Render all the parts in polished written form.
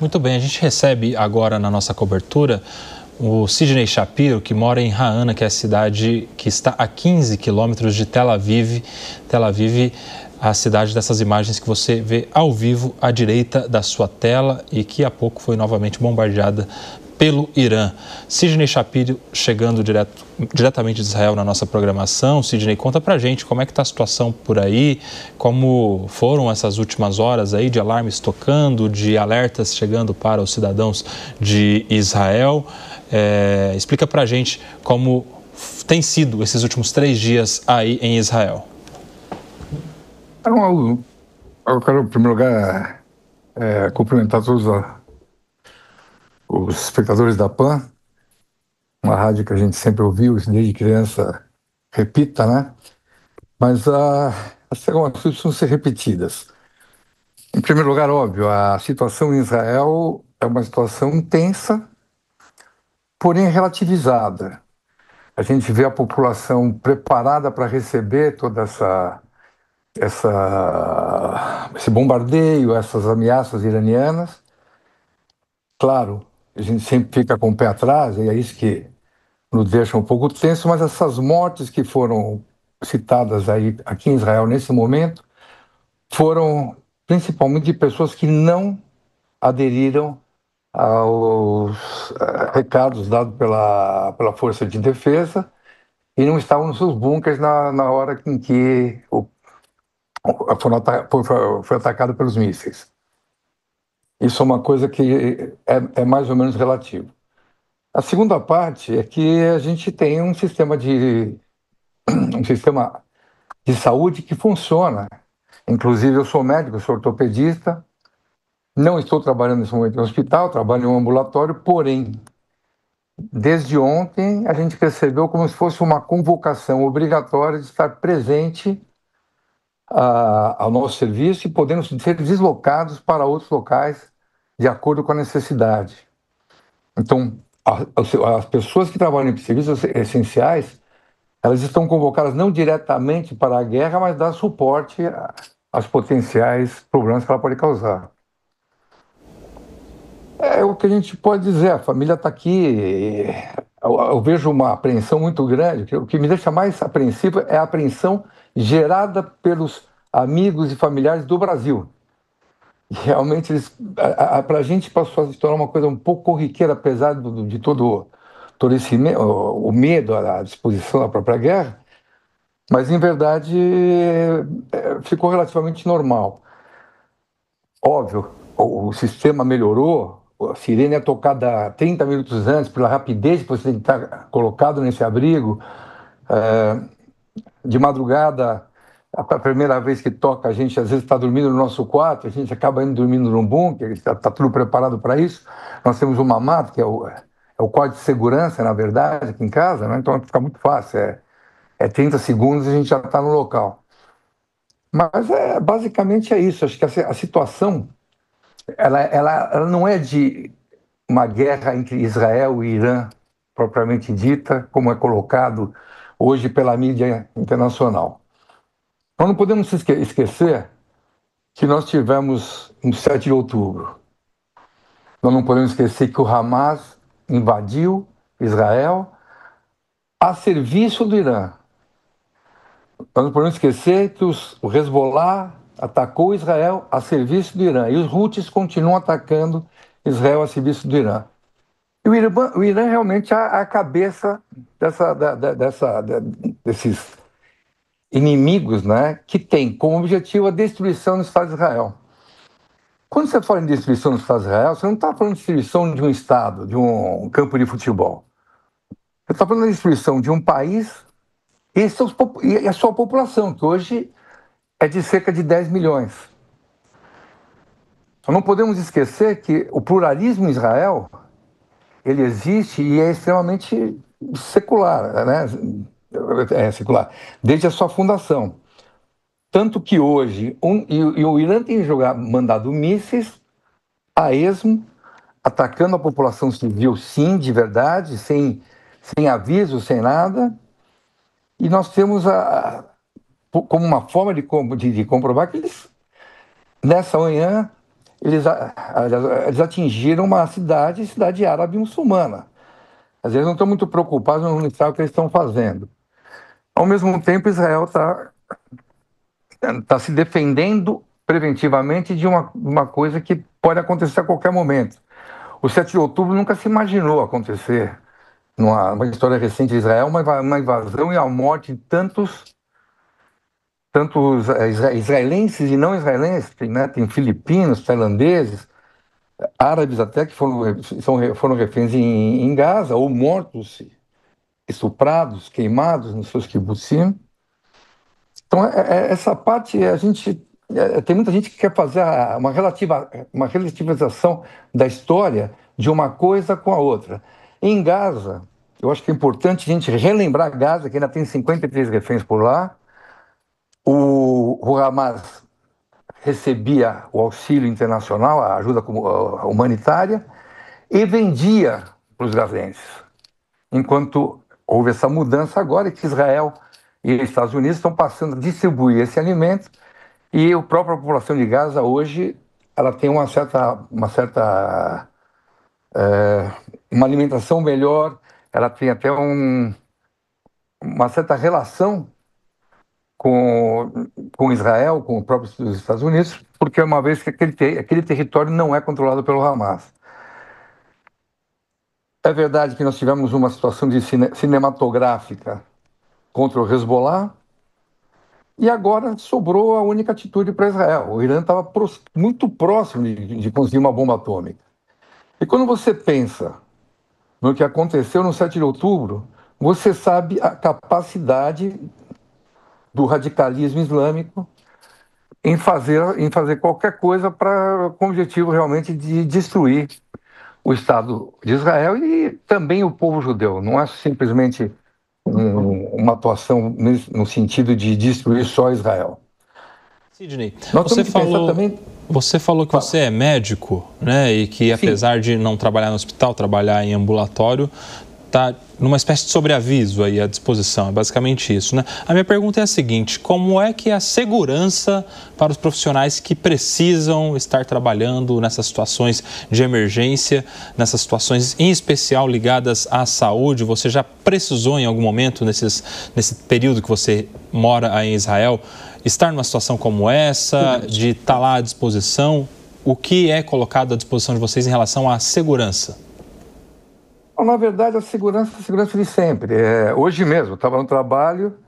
Muito bem, a gente recebe agora na nossa cobertura o Sidney Shapiro, que mora em Ha'ana, que é a cidade que está a 15 quilômetros de Tel Aviv. Tel Aviv, a cidade dessas imagens que você vê ao vivo à direita da sua tela e que há pouco foi novamente bombardeada pelo Irã. Sidney Shapiro chegando diretamente de Israel na nossa programação. Sidney, conta pra gente como é que está a situação por aí, como foram essas últimas horas aí de alarmes tocando, de alertas chegando para os cidadãos de Israel. Explica pra gente como tem sido esses últimos 3 dias aí em Israel. Eu quero, em primeiro lugar, cumprimentar todos os espectadores da PAN, uma rádio que a gente sempre ouviu desde criança, repita, né? Mas algumas coisas precisam ser repetidas. Em primeiro lugar, óbvio, a situação em Israel é uma situação tensa, porém relativizada. A gente vê a população preparada para receber toda esse bombardeio, essas ameaças iranianas. Claro, a gente sempre fica com o pé atrás, e é isso que nos deixa um pouco tenso, mas essas mortes que foram citadas aí aqui em Israel nesse momento foram principalmente de pessoas que não aderiram aos recados dados pela Força de Defesa e não estavam nos seus bunkers na hora em que foi atacado pelos mísseis. Isso é uma coisa que é mais ou menos relativo. A segunda parte é que a gente tem um sistema de saúde que funciona. Inclusive, eu sou médico, sou ortopedista, não estou trabalhando nesse momento no hospital, trabalho em um ambulatório, porém, desde ontem a gente recebeu como se fosse uma convocação obrigatória de estar presente ao nosso serviço e podendo ser deslocados para outros locais de acordo com a necessidade. Então, as pessoas que trabalham em serviços essenciais, elas estão convocadas não diretamente para a guerra, mas dar suporte aos potenciais problemas que ela pode causar. É o que a gente pode dizer, a família está aqui. Eu vejo uma apreensão muito grande. O que me deixa mais apreensivo é a apreensão gerada pelos amigos e familiares do Brasil. Realmente, para a gente passou a se tornar uma coisa um pouco corriqueira, apesar de todo esse o medo, a disposição da própria guerra, mas, em verdade, ficou relativamente normal. Óbvio, o sistema melhorou, a sirene é tocada 30 minutos antes, pela rapidez que você tem que estar colocado nesse abrigo. De madrugada, a primeira vez que toca, a gente às vezes está dormindo no nosso quarto, a gente acaba indo dormindo num bunker, está tudo preparado para isso. Nós temos uma mata, que é o quarto de segurança, na verdade, aqui em casa, né? Então fica muito fácil, 30 segundos e a gente já está no local. Mas basicamente é isso. Acho que a situação ela não é de uma guerra entre Israel e Irã, propriamente dita, como é colocado hoje pela mídia internacional. Nós não podemos esquecer que nós tivemos um 7 de outubro. Nós não podemos esquecer que o Hamas invadiu Israel a serviço do Irã. Nós não podemos esquecer que o Hezbollah atacou Israel a serviço do Irã. E os Houthis continuam atacando Israel a serviço do Irã. E o Irã realmente é a cabeça desses inimigos, né, que tem como objetivo a destruição do Estado de Israel. Quando você fala em destruição do Estado de Israel, você não está falando de destruição de um Estado, de um campo de futebol. Você está falando da destruição de um país e a sua população, que hoje é de cerca de 10 milhões. Não podemos esquecer que o pluralismo em Israel, ele existe e é extremamente secular, né? Secular, desde a sua fundação. Tanto que hoje, o Irã tem mandado mísseis a esmo, atacando a população civil, sim, de verdade, sem aviso, sem nada. E nós temos como uma forma de comprovar que eles, nessa manhã, eles atingiram uma cidade árabe muçulmana. Às vezes não estão muito preocupados no que eles estão fazendo. Ao mesmo tempo, Israel está se defendendo preventivamente de uma coisa que pode acontecer a qualquer momento. O 7 de outubro nunca se imaginou acontecer, numa história recente de Israel, uma invasão e a morte de tantos israelenses e não israelenses, né? Tem filipinos, tailandeses, árabes até, que foram reféns em Gaza, ou mortos, estuprados, queimados nos seus kibbutzim. Então, essa parte, tem muita gente que quer fazer uma relativização da história de uma coisa com a outra. Em Gaza, eu acho que é importante a gente relembrar Gaza, que ainda tem 53 reféns por lá. O Hamas recebia o auxílio internacional, a ajuda humanitária, e vendia para os gazenses. Enquanto houve essa mudança agora, que Israel e os Estados Unidos estão passando a distribuir esse alimento, e a própria população de Gaza hoje ela tem uma alimentação melhor, ela tem até uma certa relação com Israel, com o próprio Estados Unidos, porque uma vez que aquele território não é controlado pelo Hamas. É verdade que nós tivemos uma situação cinematográfica contra o Hezbollah, e agora sobrou a única atitude para Israel. O Irã estava muito próximo de conseguir uma bomba atômica. E quando você pensa no que aconteceu no 7 de outubro, você sabe a capacidade do radicalismo islâmico em fazer qualquer coisa com o objetivo realmente de destruir o Estado de Israel e também o povo judeu. Não é simplesmente uma atuação no sentido de destruir só Israel. Sidney, você falou que você é médico, né, e que apesar de não trabalhar no hospital, trabalhar em ambulatório, está numa espécie de sobreaviso aí à disposição, é basicamente isso, né? A minha pergunta é a seguinte: como é que é a segurança para os profissionais que precisam estar trabalhando nessas situações de emergência, nessas situações em especial ligadas à saúde? Você já precisou em algum momento, nesse período que você mora aí em Israel, estar numa situação como essa, de estar lá à disposição? O que é colocado à disposição de vocês em relação à segurança? Na verdade, a segurança de sempre. Hoje mesmo, estava no trabalho,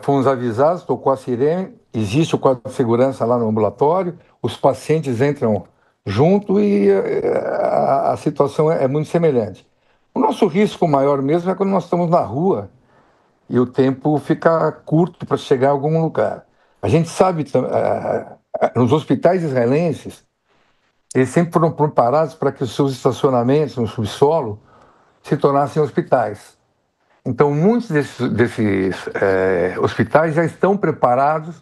fomos avisados, tocou a sirene, existe o quadro de segurança lá no ambulatório, os pacientes entram junto e a situação é muito semelhante. O nosso risco maior mesmo é quando nós estamos na rua e o tempo fica curto para chegar a algum lugar. A gente sabe, nos hospitais israelenses, eles sempre foram preparados para que os seus estacionamentos no subsolo se tornassem hospitais. Então, muitos desses hospitais já estão preparados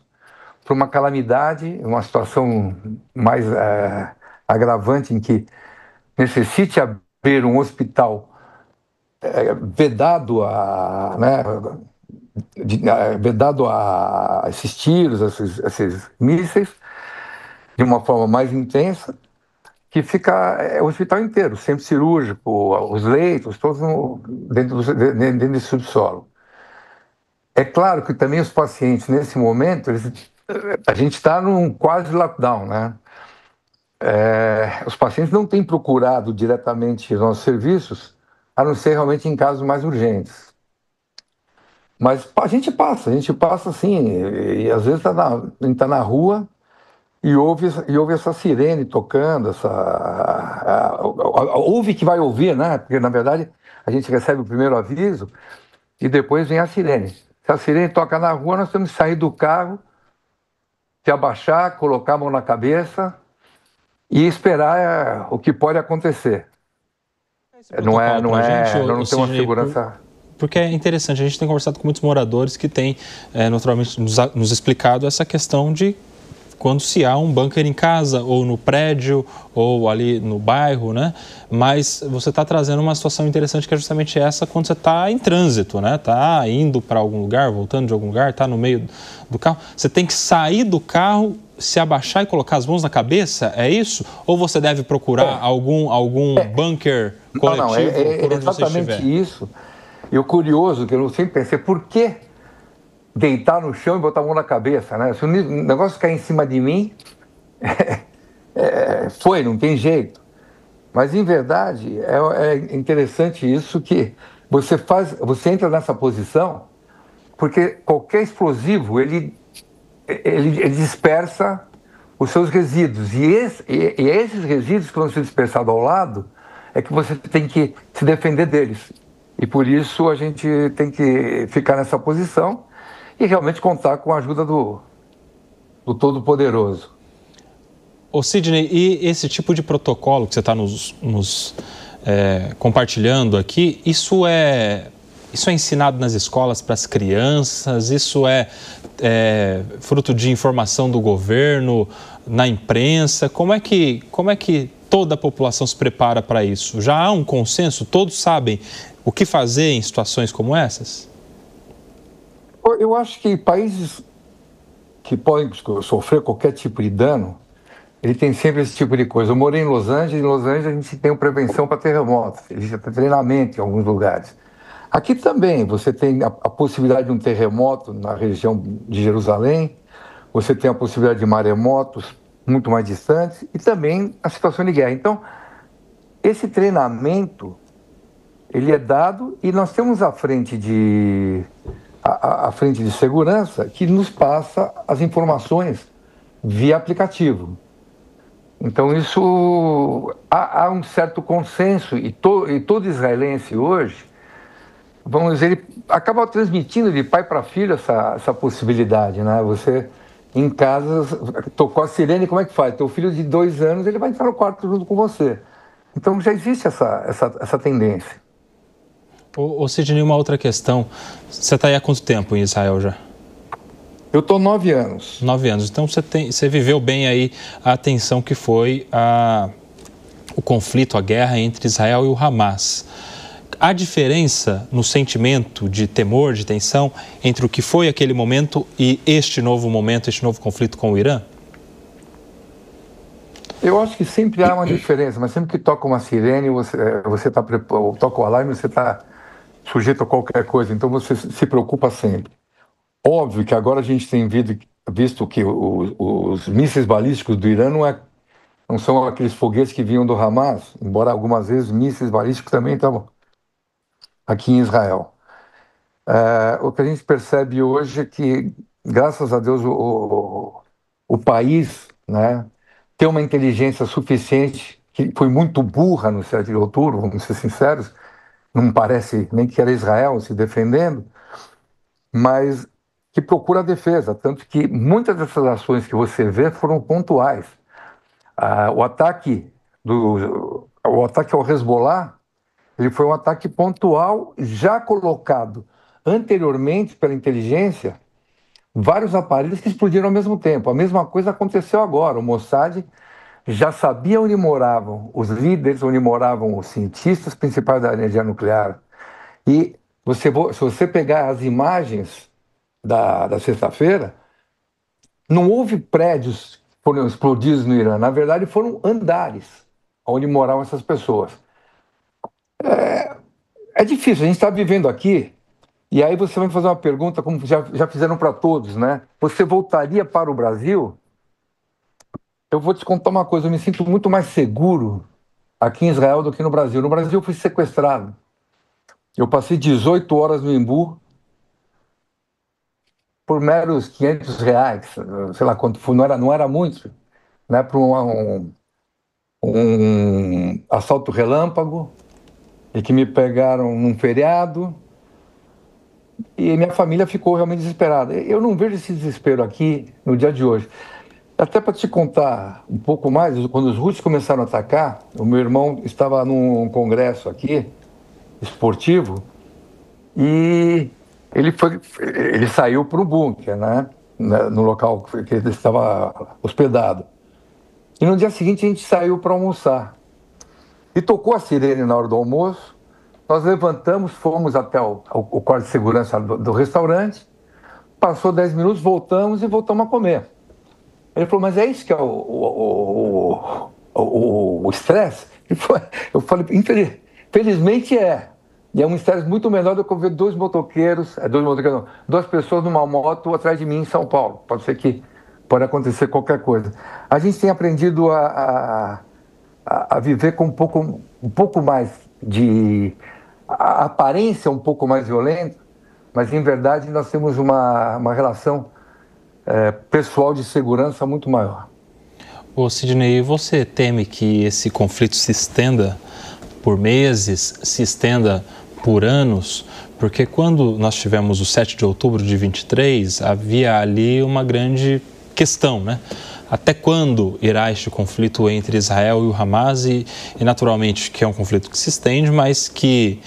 para uma calamidade, uma situação mais agravante em que necessite abrir um hospital vedado a esses tiros, esses mísseis, de uma forma mais intensa, que fica o hospital inteiro, centro cirúrgico, os leitos, todos dentro desse subsolo. É claro que também os pacientes, nesse momento, a gente está num quase lockdown, né? Os pacientes não têm procurado diretamente os nossos serviços, a não ser realmente em casos mais urgentes. Mas a gente passa assim, e às vezes a gente está na rua e ouve essa sirene tocando, ouve que vai ouvir, né? Porque, na verdade, a gente recebe o primeiro aviso e depois vem a sirene. Se a sirene toca na rua, nós temos que sair do carro, se abaixar, colocar a mão na cabeça e esperar o que pode acontecer. Não tem uma segurança... Porque é interessante, a gente tem conversado com muitos moradores que têm, naturalmente, nos explicado essa questão de quando se há um bunker em casa, ou no prédio, ou ali no bairro, né? Mas você está trazendo uma situação interessante que é justamente essa quando você está em trânsito, né? Está indo para algum lugar, voltando de algum lugar, está no meio do carro. Você tem que sair do carro se abaixar e colocar as mãos na cabeça, é isso? Ou você deve procurar algum bunker coletivo por onde você estiver? Exatamente isso. E o curioso, que eu sempre pensei, por que deitar no chão e botar a mão na cabeça, né? Se o negócio cair em cima de mim, não tem jeito. Mas, em verdade, é interessante isso que você entra nessa posição, porque qualquer explosivo, ele dispersa os seus resíduos. E esses resíduos que vão ser dispersados ao lado, é que você tem que se defender deles. E por isso a gente tem que ficar nessa posição e realmente contar com a ajuda do Todo-Poderoso. Ô Sidney, e esse tipo de protocolo que você está nos compartilhando aqui, isso é ensinado nas escolas para as crianças? Isso é fruto de informação do governo, na imprensa? Como é que toda a população se prepara para isso? Já há um consenso? Todos sabem o que fazer em situações como essas? Eu acho que países que podem sofrer qualquer tipo de dano, ele tem sempre esse tipo de coisa. Eu morei em Los Angeles, a gente tem prevenção para terremotos, existe treinamento em alguns lugares. Aqui também você tem a possibilidade de um terremoto na região de Jerusalém, você tem a possibilidade de maremotos muito mais distantes e também a situação de guerra. Então, esse treinamento, ele é dado e nós temos a frente de segurança que nos passa as informações via aplicativo. Então, há um certo consenso e todo israelense hoje, vamos dizer, ele acaba transmitindo de pai para filho essa possibilidade, né? Você, em casa, tocou a sirene, como é que faz? Teu filho de 2 anos, ele vai entrar no quarto junto com você. Então, já existe essa tendência. Ô Sidney, uma outra questão. Você está aí há quanto tempo em Israel já? Eu estou 9 anos. 9 anos. Então, você viveu bem aí a tensão que foi o conflito, a guerra entre Israel e o Hamas. Há diferença no sentimento de temor, de tensão, entre o que foi aquele momento e este novo momento, este novo conflito com o Irã? Eu acho que sempre há uma diferença, mas sempre que toca uma sirene, você tá preparado, toca o alarme, você está sujeito a qualquer coisa, então você se preocupa sempre. Óbvio que agora a gente tem visto que os mísseis balísticos do Irã não são aqueles foguetes que vinham do Hamas, embora algumas vezes mísseis balísticos também estavam aqui em Israel. O que a gente percebe hoje é que, graças a Deus, o país, né, tem uma inteligência suficiente, que foi muito burra no 7 de outubro, vamos ser sinceros, não parece nem que era Israel se defendendo, mas que procura a defesa, tanto que muitas dessas ações que você vê foram pontuais. O ataque ao Hezbollah, ele foi um ataque pontual, já colocado anteriormente pela inteligência, vários aparelhos que explodiram ao mesmo tempo. A mesma coisa aconteceu agora. O Mossad já sabia onde moravam os líderes, onde moravam os cientistas principais da energia nuclear. E se você pegar as imagens da sexta-feira, não houve prédios que foram explodidos no Irã. Na verdade, foram andares onde moravam essas pessoas. É difícil, a gente está vivendo aqui, e aí você vai fazer uma pergunta, como já fizeram para todos, né? Você voltaria para o Brasil? Eu vou te contar uma coisa, eu me sinto muito mais seguro aqui em Israel do que no Brasil. No Brasil eu fui sequestrado. Eu passei 18 horas no Embu por meros R$ 500, sei lá quanto foi, não era muito, né? Para um assalto relâmpago, e que me pegaram num feriado, e minha família ficou realmente desesperada. Eu não vejo esse desespero aqui no dia de hoje. Até para te contar um pouco mais, quando os Houthis começaram a atacar, o meu irmão estava num congresso aqui, esportivo, e ele saiu para o bunker, né? No local que ele estava hospedado. E no dia seguinte a gente saiu para almoçar. E tocou a sirene na hora do almoço, nós levantamos, fomos até o quarto de segurança do restaurante, passou 10 minutos, voltamos a comer. Ele falou, mas é isso que é o estresse? Eu falei, felizmente é. E é um estresse muito menor do que eu ver duas pessoas numa moto atrás de mim em São Paulo. Pode acontecer qualquer coisa. A gente tem aprendido a viver com um pouco mais de a aparência um pouco mais violenta, mas em verdade nós temos uma relação pessoal de segurança muito maior. Ô Sidney, você teme que esse conflito se estenda por meses, se estenda por anos? Porque quando nós tivemos o 7 de outubro de 23, havia ali uma grande questão, né? Até quando irá este conflito entre Israel e o Hamas? E naturalmente que é um conflito que se estende, mas que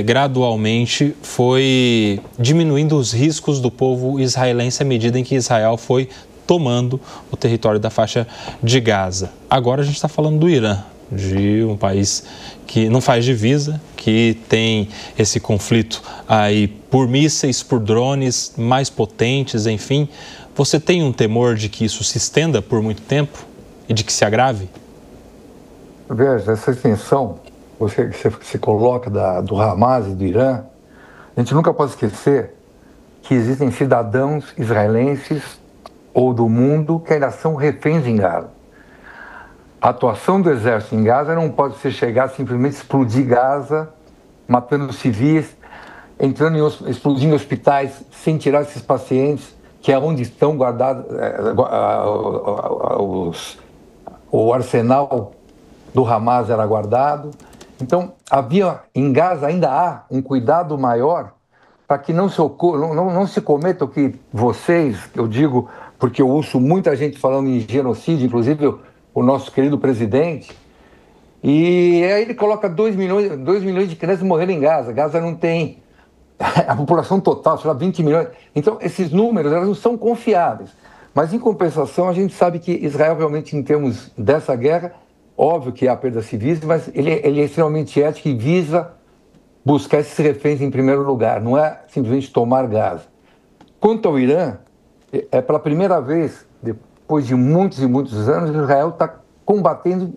gradualmente foi diminuindo os riscos do povo israelense à medida em que Israel foi tomando o território da faixa de Gaza. Agora a gente está falando do Irã, de um país que não faz divisa, que tem esse conflito aí por mísseis, por drones mais potentes, enfim. Você tem um temor de que isso se estenda por muito tempo e de que se agrave? Veja, essa extensão que você coloca do Hamas e do Irã, a gente nunca pode esquecer que existem cidadãos israelenses ou do mundo que ainda são reféns em Gaza. A atuação do exército em Gaza não pode ser chegar simplesmente explodir Gaza, matando civis, explodindo hospitais sem tirar esses pacientes, que é onde estão guardados o arsenal do Hamas era guardado. Então, em Gaza ainda há um cuidado maior para que não se cometa o que eu digo, porque eu ouço muita gente falando em genocídio, inclusive o nosso querido presidente, e aí ele coloca 2 milhões de crianças morrendo em Gaza. Gaza não tem a população total, sei lá, 20 milhões. Então, esses números elas não são confiáveis. Mas, em compensação, a gente sabe que Israel realmente, em termos dessa guerra, óbvio que há perdas civis, mas ele é extremamente ético e visa buscar esses reféns em primeiro lugar, não é simplesmente tomar Gaza. Quanto ao Irã, pela primeira vez, depois de muitos e muitos anos, Israel está combatendo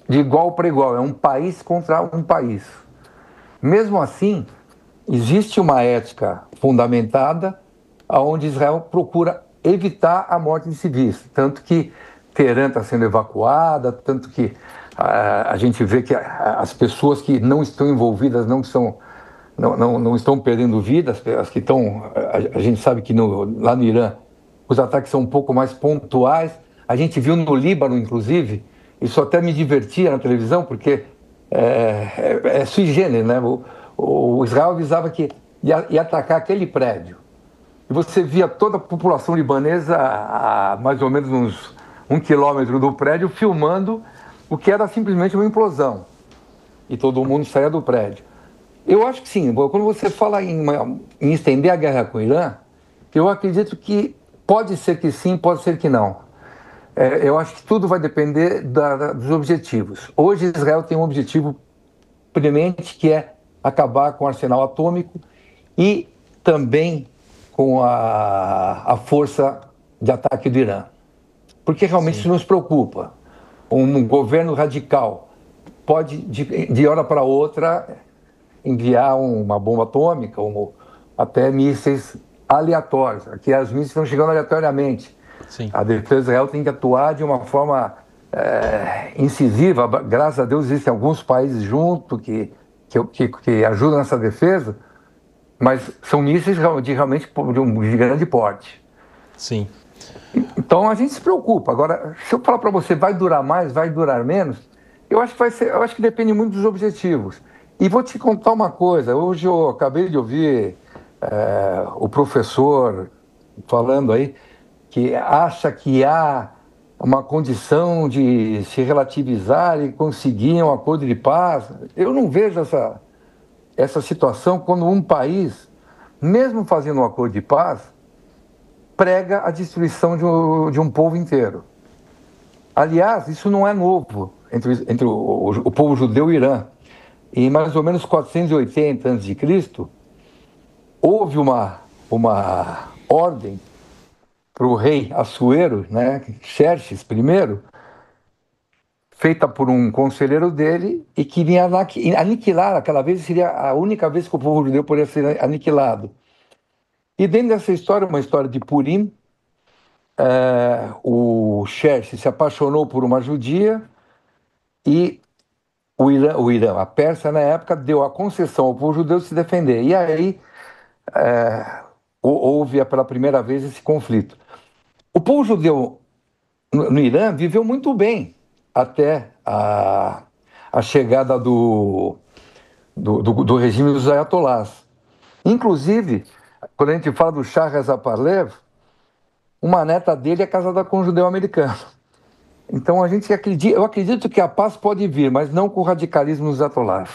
de igual para igual, é um país contra um país. Mesmo assim, existe uma ética fundamentada onde Israel procura evitar a morte de civis, tanto que Teherã está sendo evacuada, tanto que a gente vê que as pessoas que não estão envolvidas não estão perdendo vidas, as que estão, a gente sabe que lá no Irã os ataques são um pouco mais pontuais. A gente viu no Líbano, inclusive, isso até me divertia na televisão, porque é sui generis, né? O Israel avisava que ia atacar aquele prédio. E você via toda a população libanesa a mais ou menos uns 1 quilômetro do prédio filmando o que era simplesmente uma implosão. E todo mundo saía do prédio. Eu acho que sim, quando você fala em estender a guerra com o Irã, eu acredito que pode ser que sim, pode ser que não. Eu acho que tudo vai depender dos objetivos. Hoje Israel tem um objetivo premente, que é acabar com o arsenal atômico e também com a força de ataque do Irã. Porque realmente isso nos preocupa. Um governo radical pode, de hora para outra, enviar uma bomba atômica ou até mísseis aleatórios. Aqui as mísseis estão chegando aleatoriamente. Sim. A defesa de Israel tem que atuar de uma forma incisiva. Graças a Deus existem alguns países junto que ajudam nessa defesa, mas são mísseis realmente de grande porte. Sim. Então a gente se preocupa. Agora, se eu falar para você, vai durar mais, vai durar menos, eu acho que depende muito dos objetivos. E vou te contar uma coisa. Hoje eu acabei de ouvir o professor falando aí que acha que há uma condição de se relativizar e conseguir um acordo de paz. Eu não vejo essa situação quando um país, mesmo fazendo um acordo de paz, prega a destruição de um povo inteiro. Aliás, isso não é novo entre o povo judeu e o Irã. Em mais ou menos 480 a.C., houve uma ordem o rei Assuero, né, Xerxes I, feita por um conselheiro dele e que vinha aniquilar, aquela vez seria a única vez que o povo judeu poderia ser aniquilado. E dentro dessa história, uma história de Purim, o Xerxes se apaixonou por uma judia e o Irã, a Pérsia na época, deu a concessão ao povo judeu de se defender. E aí houve pela primeira vez esse conflito. O povo judeu no Irã viveu muito bem até a chegada do regime dos ayatolás. Inclusive, quando a gente fala do Shah Reza Pahlavi, uma neta dele é casada com um judeu americano. Então eu acredito que a paz pode vir, mas não com o radicalismo dos ayatolás.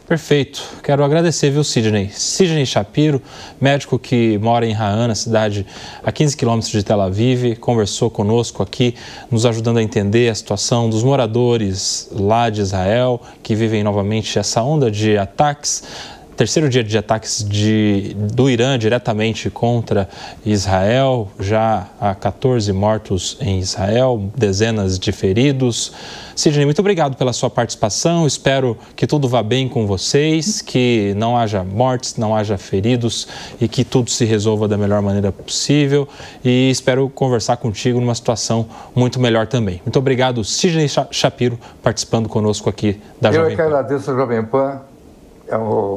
Perfeito. Quero agradecer, viu, Sidney? Sidney Shapiro, médico que mora em Ha'ana, cidade a 15 quilômetros de Tel Aviv, conversou conosco aqui, nos ajudando a entender a situação dos moradores lá de Israel, que vivem novamente essa onda de ataques. Terceiro dia de ataques do Irã diretamente contra Israel, já há 14 mortos em Israel, dezenas de feridos. Sidney, muito obrigado pela sua participação, espero que tudo vá bem com vocês, que não haja mortes, não haja feridos e que tudo se resolva da melhor maneira possível e espero conversar contigo numa situação muito melhor também. Muito obrigado, Sidney Shapiro, participando conosco aqui da Jovem Pan. Eu que agradeço a Jovem Pan.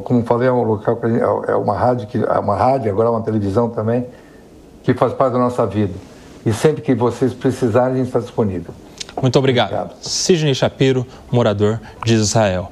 Como falei, é um local, é uma rádio, agora é uma televisão também, que faz parte da nossa vida. E sempre que vocês precisarem, a gente está disponível. Muito obrigado. Sidney Shapiro, morador de Israel.